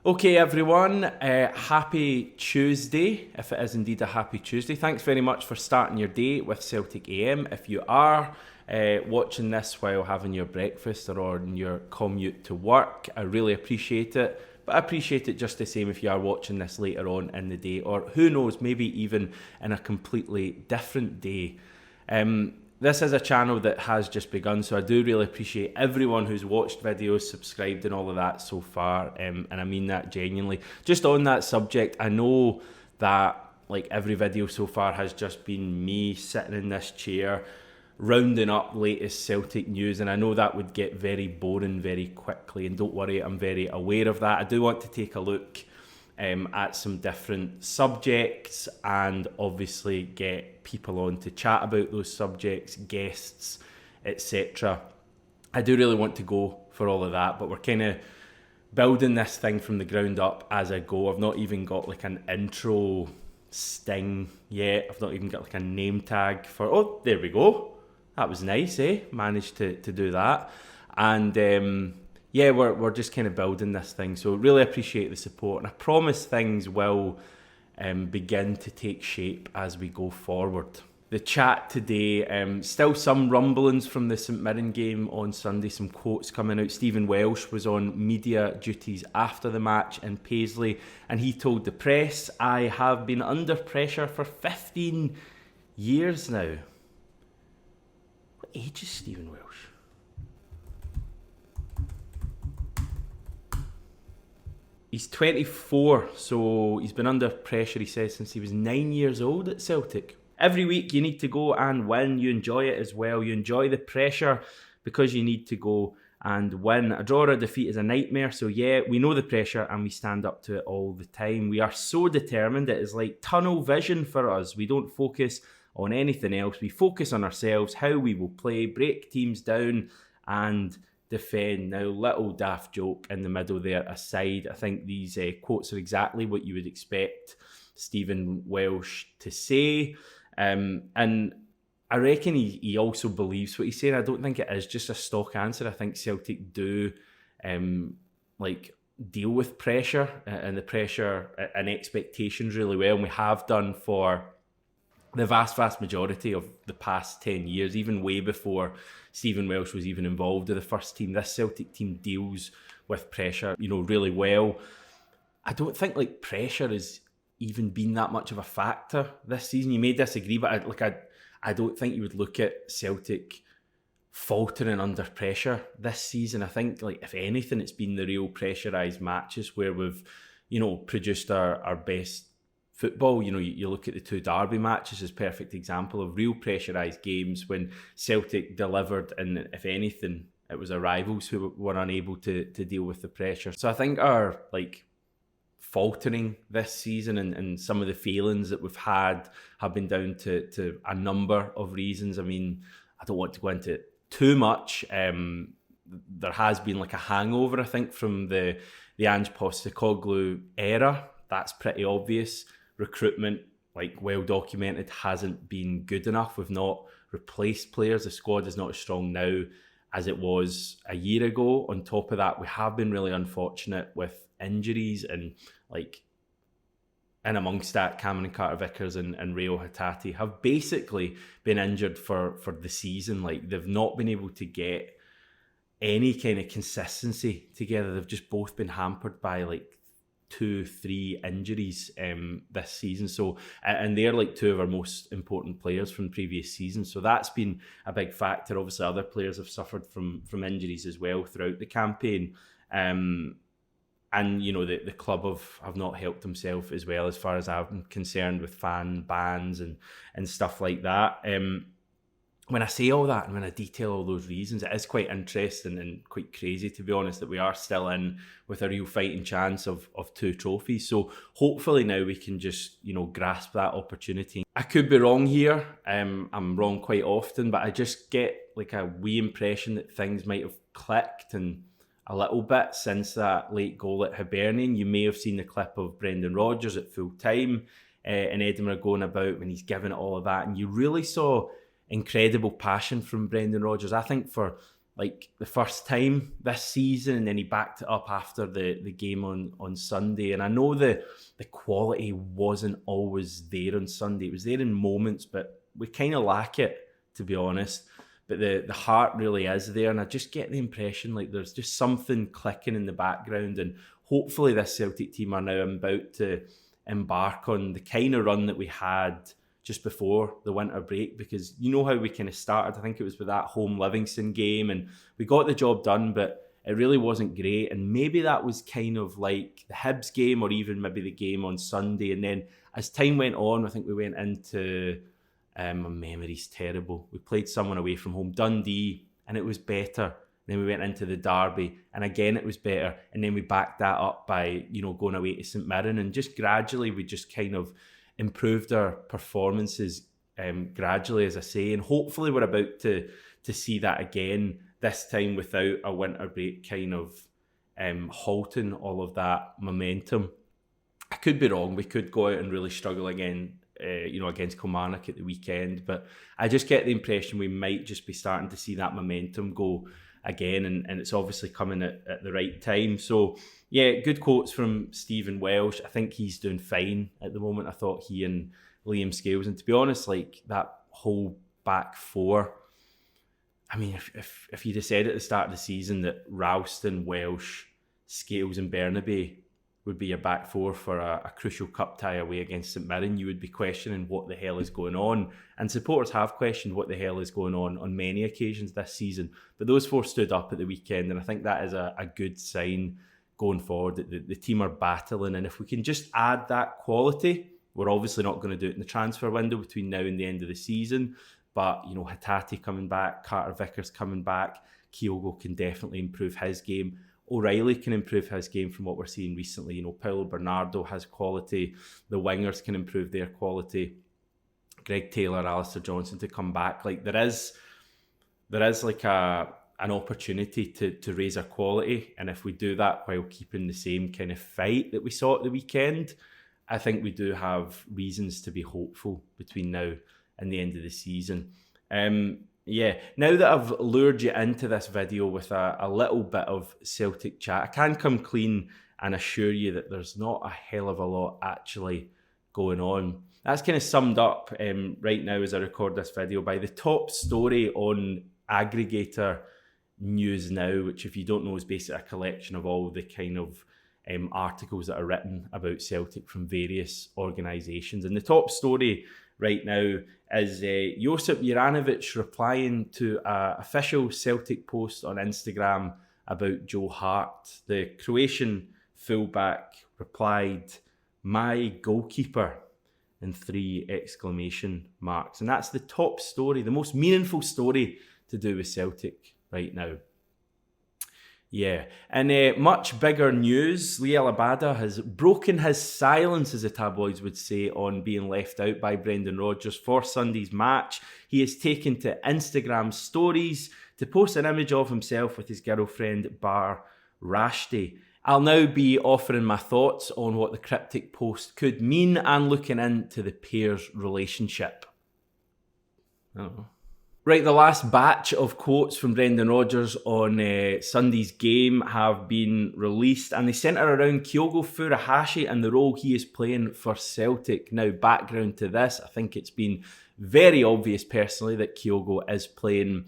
Okay, everyone, happy Tuesday, if it is indeed a happy Tuesday. Thanks very much for starting your day with Celtic AM. If you are watching this while having your breakfast or on your commute to work, I really appreciate it. But I appreciate it just the same if you are watching this later on in the day, or who knows, maybe even in a completely different day. This is a channel that has just begun, so I do really appreciate everyone who's watched videos, subscribed and all of that so far, and I mean that genuinely. Just on that subject, I know that like every video so far has just been me sitting in this chair rounding up latest Celtic news, and I know that would get very boring very quickly, and don't worry, I'm very aware of that. I do want to take a look at some different subjects and obviously get people on to chat about those subjects, guests, etc. I do really want to go for all of that, but we're kind of building this thing from the ground up as I go. I've not even got like an intro sting yet. I've not even got like a name tag for, oh, there we go. That was nice, eh? Managed to do that. And yeah, we're just kind of building this thing. So really appreciate the support. And I promise things will begin to take shape as we go forward. The chat today, still some rumblings from the St Mirren game on Sunday, some quotes coming out. Stephen Welsh was on media duties after the match in Paisley, and he told the press, "I have been under pressure for 15 years now." What age is Stephen Welsh? He's 24, so he's been under pressure, he says, since he was 9 years old at Celtic. Every week you need to go and win. You enjoy it as well. You enjoy the pressure because you need to go and win. A draw or a defeat is a nightmare, so yeah, we know the pressure and we stand up to it all the time. We are so determined. It is like tunnel vision for us. We don't focus on anything else. We focus on ourselves, how we will play, break teams down and defend. Now, little daft joke in the middle there aside, I think these quotes are exactly what you would expect Stephen Welsh to say. And I reckon he also believes what he's saying. I don't think it is just a stock answer. I think Celtic do deal with pressure and the pressure and expectations really well. And we have done for the vast majority of the past 10 years, even way before Stephen Welsh was even involved in the first team. This Celtic team deals with pressure, really well. I don't think pressure has even been that much of a factor this season. You may disagree, but I don't think you would look at Celtic faltering under pressure this season. I think if anything, it's been the real pressurised matches where we've, produced our best football. You look at the two derby matches as a perfect example of real pressurised games when Celtic delivered, and if anything, it was our rivals who were unable to deal with the pressure. So I think our faltering this season and some of the failings that we've had have been down to a number of reasons. I mean, I don't want to go into it too much. There has been a hangover, I think, from the Ange Postecoglou era. That's pretty obvious. Recruitment, well documented, hasn't been good enough. We've not replaced players. The squad is not as strong now as it was a year ago. On top of that, we have been really unfortunate with injuries and in amongst that, Cameron Carter-Vickers and Rio Hatate have basically been injured for the season. They've not been able to get any kind of consistency together. They've just both been hampered by 2-3 injuries this season. So, and they're two of our most important players from previous seasons. So that's been a big factor. Obviously, other players have suffered from injuries as well throughout the campaign. And the club have not helped themselves as well, as far as I'm concerned, with fan bans and stuff like that. When I say all that and when I detail all those reasons, it is quite interesting and quite crazy, to be honest, that we are still in with a real fighting chance of 2 trophies. So hopefully now we can just, grasp that opportunity. I could be wrong here. I'm wrong quite often, but I just get a wee impression that things might have clicked and a little bit since that late goal at Hibernian. You may have seen the clip of Brendan Rodgers at full time in Edinburgh going about when he's giving it all of that, and you really saw incredible passion from Brendan Rodgers. I think for like the first time this season, and then he backed it up after the game on Sunday. And I know the quality wasn't always there on Sunday. It was there in moments, but we kind of lack it, to be honest. But the heart really is there, and I just get the impression like there's just something clicking in the background, and hopefully this Celtic team are now about to embark on the kind of run that we had just before the winter break, because you know how we kind of started. I think it was with that home Livingston game, and we got the job done, but it really wasn't great. And maybe that was kind of like the Hibs game, or even maybe the game on Sunday. And then as time went on, I think we went into, my memory's terrible, we played someone away from home, Dundee, and it was better. Then we went into the derby, and again it was better. And then we backed that up by, going away to St Mirren, and just gradually we just kind of improved our performances gradually, as I say, and hopefully we're about to see that again, this time without a winter break kind of halting all of that momentum. I could be wrong. We could go out and really struggle again, against Kilmarnock at the weekend, but I just get the impression we might just be starting to see that momentum go again, and it's obviously coming at the right time. So yeah, good quotes from Stephen Welsh. I think he's doing fine at the moment. I thought he and Liam Scales, and to be honest, like that whole back four, I mean, if you'd have said at the start of the season that Ralston, Welsh, Scales and Bernabe would be your back four for a crucial cup tie away against St Mirren, you would be questioning what the hell is going on. And supporters have questioned what the hell is going on many occasions this season. But those four stood up at the weekend, and I think that is a good sign going forward, that the team are battling. And if we can just add that quality, we're obviously not going to do it in the transfer window between now and the end of the season. But, Hatate coming back, Carter Vickers coming back, Kyogo can definitely improve his game. O'Reilly can improve his game from what we're seeing recently. Paulo Bernardo has quality. The wingers can improve their quality. Greg Taylor, Alistair Johnson to come back. Like there is like an opportunity to raise our quality. And if we do that while keeping the same kind of fight that we saw at the weekend, I think we do have reasons to be hopeful between now and the end of the season. Now that I've lured you into this video with a little bit of Celtic chat, I can come clean and assure you that there's not a hell of a lot actually going on. That's kind of summed up right now as I record this video by the top story on Aggregator News Now, which, if you don't know, is basically a collection of all the kind of articles that are written about Celtic from various organisations. And the top story right now is Josip Juranovic replying to an official Celtic post on Instagram about Joe Hart. The Croatian fullback replied, "My goalkeeper," in 3 exclamation marks. And that's the top story, the most meaningful story to do with Celtic right now. Yeah, and much bigger news, Liel Abada has broken his silence, as the tabloids would say, on being left out by Brendan Rodgers for Sunday's match. He has taken to Instagram stories to post an image of himself with his girlfriend, Bar Rashti. I'll now be offering my thoughts on what the cryptic post could mean and looking into the pair's relationship. Right, the last batch of quotes from Brendan Rodgers on Sunday's game have been released, and they centre around Kyogo Furuhashi and the role he is playing for Celtic. Now, background to this, I think it's been very obvious personally that Kyogo is playing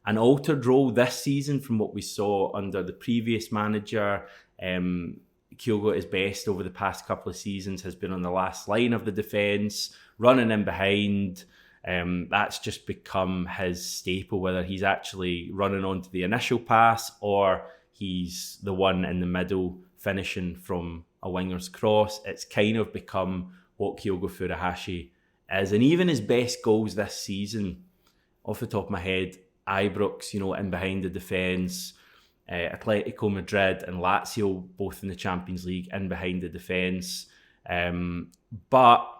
an altered role this season from what we saw under the previous manager. Kyogo at his best over the past couple of seasons has been on the last line of the defence, running in behind. That's just become his staple, whether he's actually running onto the initial pass or he's the one in the middle finishing from a winger's cross. It's kind of become what Kyogo Furuhashi is. And even his best goals this season, off the top of my head, Ibrox, in behind the defence, Atletico Madrid and Lazio, both in the Champions League, in behind the defence. But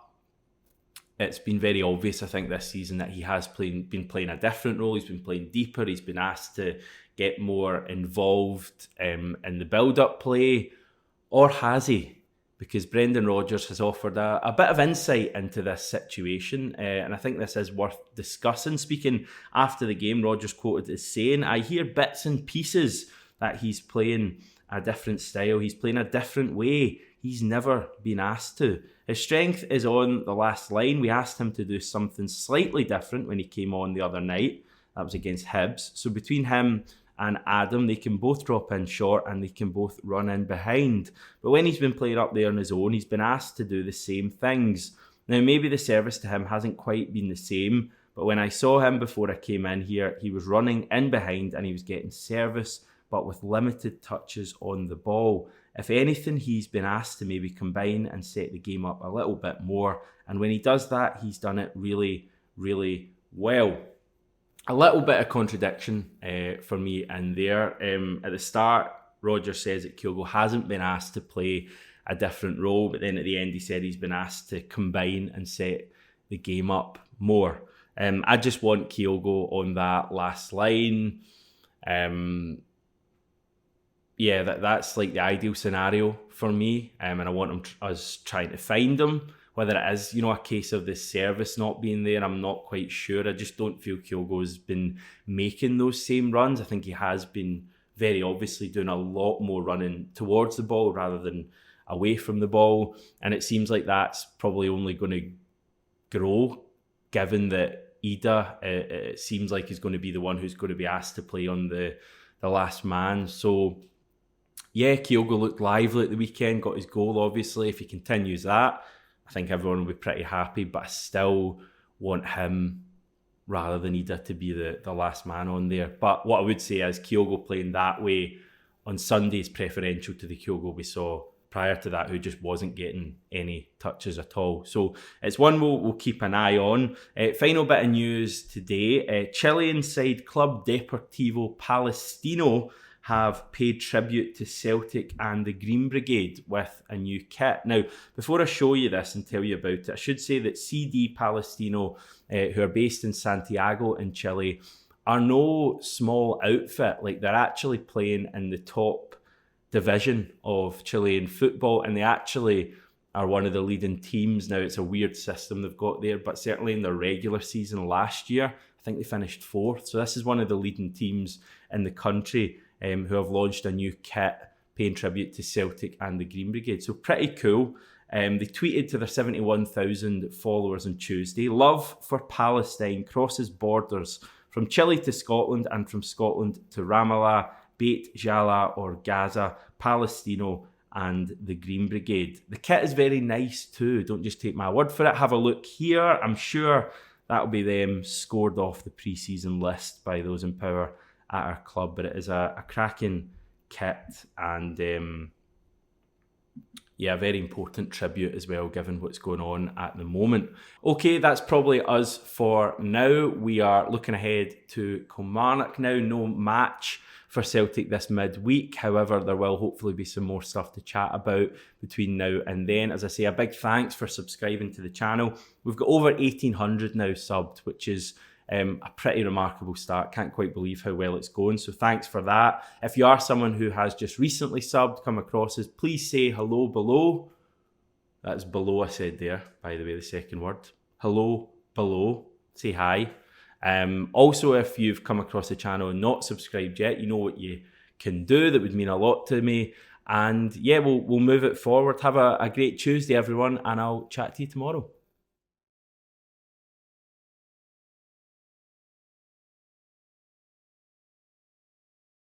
it's been very obvious, I think, this season that he has been playing a different role. He's been playing deeper. He's been asked to get more involved in the build-up play. Or has he? because Brendan Rodgers has offered a bit of insight into this situation, and I think this is worth discussing. Speaking after the game, Rodgers quoted as saying, "I hear bits and pieces that he's playing a different style, he's playing a different way. He's never been asked to. His strength is on the last line. We asked him to do something slightly different when he came on the other night. That was against Hibs. So between him and Adam, they can both drop in short and they can both run in behind. But when he's been playing up there on his own, he's been asked to do the same things. Now, maybe the service to him hasn't quite been the same, but when I saw him before I came in here, he was running in behind and he was getting service, but with limited touches on the ball. If anything, he's been asked to maybe combine and set the game up a little bit more. And when he does that, he's done it really, really well." A little bit of contradiction for me in there. At the start, Rodgers says that Kyogo hasn't been asked to play a different role, but then at the end he said he's been asked to combine and set the game up more. I just want Kyogo on that last line. That's like the ideal scenario for me, and I want us trying to find him. Whether it is, a case of the service not being there, I'm not quite sure. I just don't feel Kyogo's been making those same runs. I think he has been very obviously doing a lot more running towards the ball rather than away from the ball. And it seems like that's probably only going to grow, given that Ida, it seems like, is going to be the one who's going to be asked to play on the last man. So, yeah, Kyogo looked lively at the weekend, got his goal, obviously. If he continues that, I think everyone will be pretty happy, but I still want him rather than Ida to be the last man on there. But what I would say is Kyogo playing that way on Sunday is preferential to the Kyogo we saw prior to that, who just wasn't getting any touches at all. So it's one we'll keep an eye on. Final bit of news today. Chilean side Club Deportivo Palestino have paid tribute to Celtic and the Green Brigade with a new kit. Now, before I show you this and tell you about it, I should say that CD Palestino, who are based in Santiago in Chile, are no small outfit. Like, they're actually playing in the top division of Chilean football, and they actually are one of the leading teams. Now, it's a weird system they've got there, but certainly in their regular season last year, I think they finished 4th. So this is one of the leading teams in the country, who have launched a new kit paying tribute to Celtic and the Green Brigade. So pretty cool. They tweeted to their 71,000 followers on Tuesday, "Love for Palestine crosses borders from Chile to Scotland and from Scotland to Ramallah, Beit Jala or Gaza, Palestino and the Green Brigade." The kit is very nice too. Don't just take my word for it. Have a look here. I'm sure that'll be them scored off the pre-season list by those in power at our club, but it is a cracking kit and a very important tribute as well, given what's going on at the moment. Okay, that's probably us for now. We are looking ahead to Kilmarnock now. No match for Celtic this midweek. However, there will hopefully be some more stuff to chat about between now and then. As I say, a big thanks for subscribing to the channel. We've got over 1,800 now subbed, which is a pretty remarkable start. Can't quite believe how well it's going, so thanks for that. If you are someone who has just recently subbed, come across us, please say hello below. That's below I said there, by the way, the second word. Hello below. Say hi. Also, if you've come across the channel and not subscribed yet, you know what you can do. That would mean a lot to me. And yeah, we'll move it forward. Have a great Tuesday, everyone, and I'll chat to you tomorrow.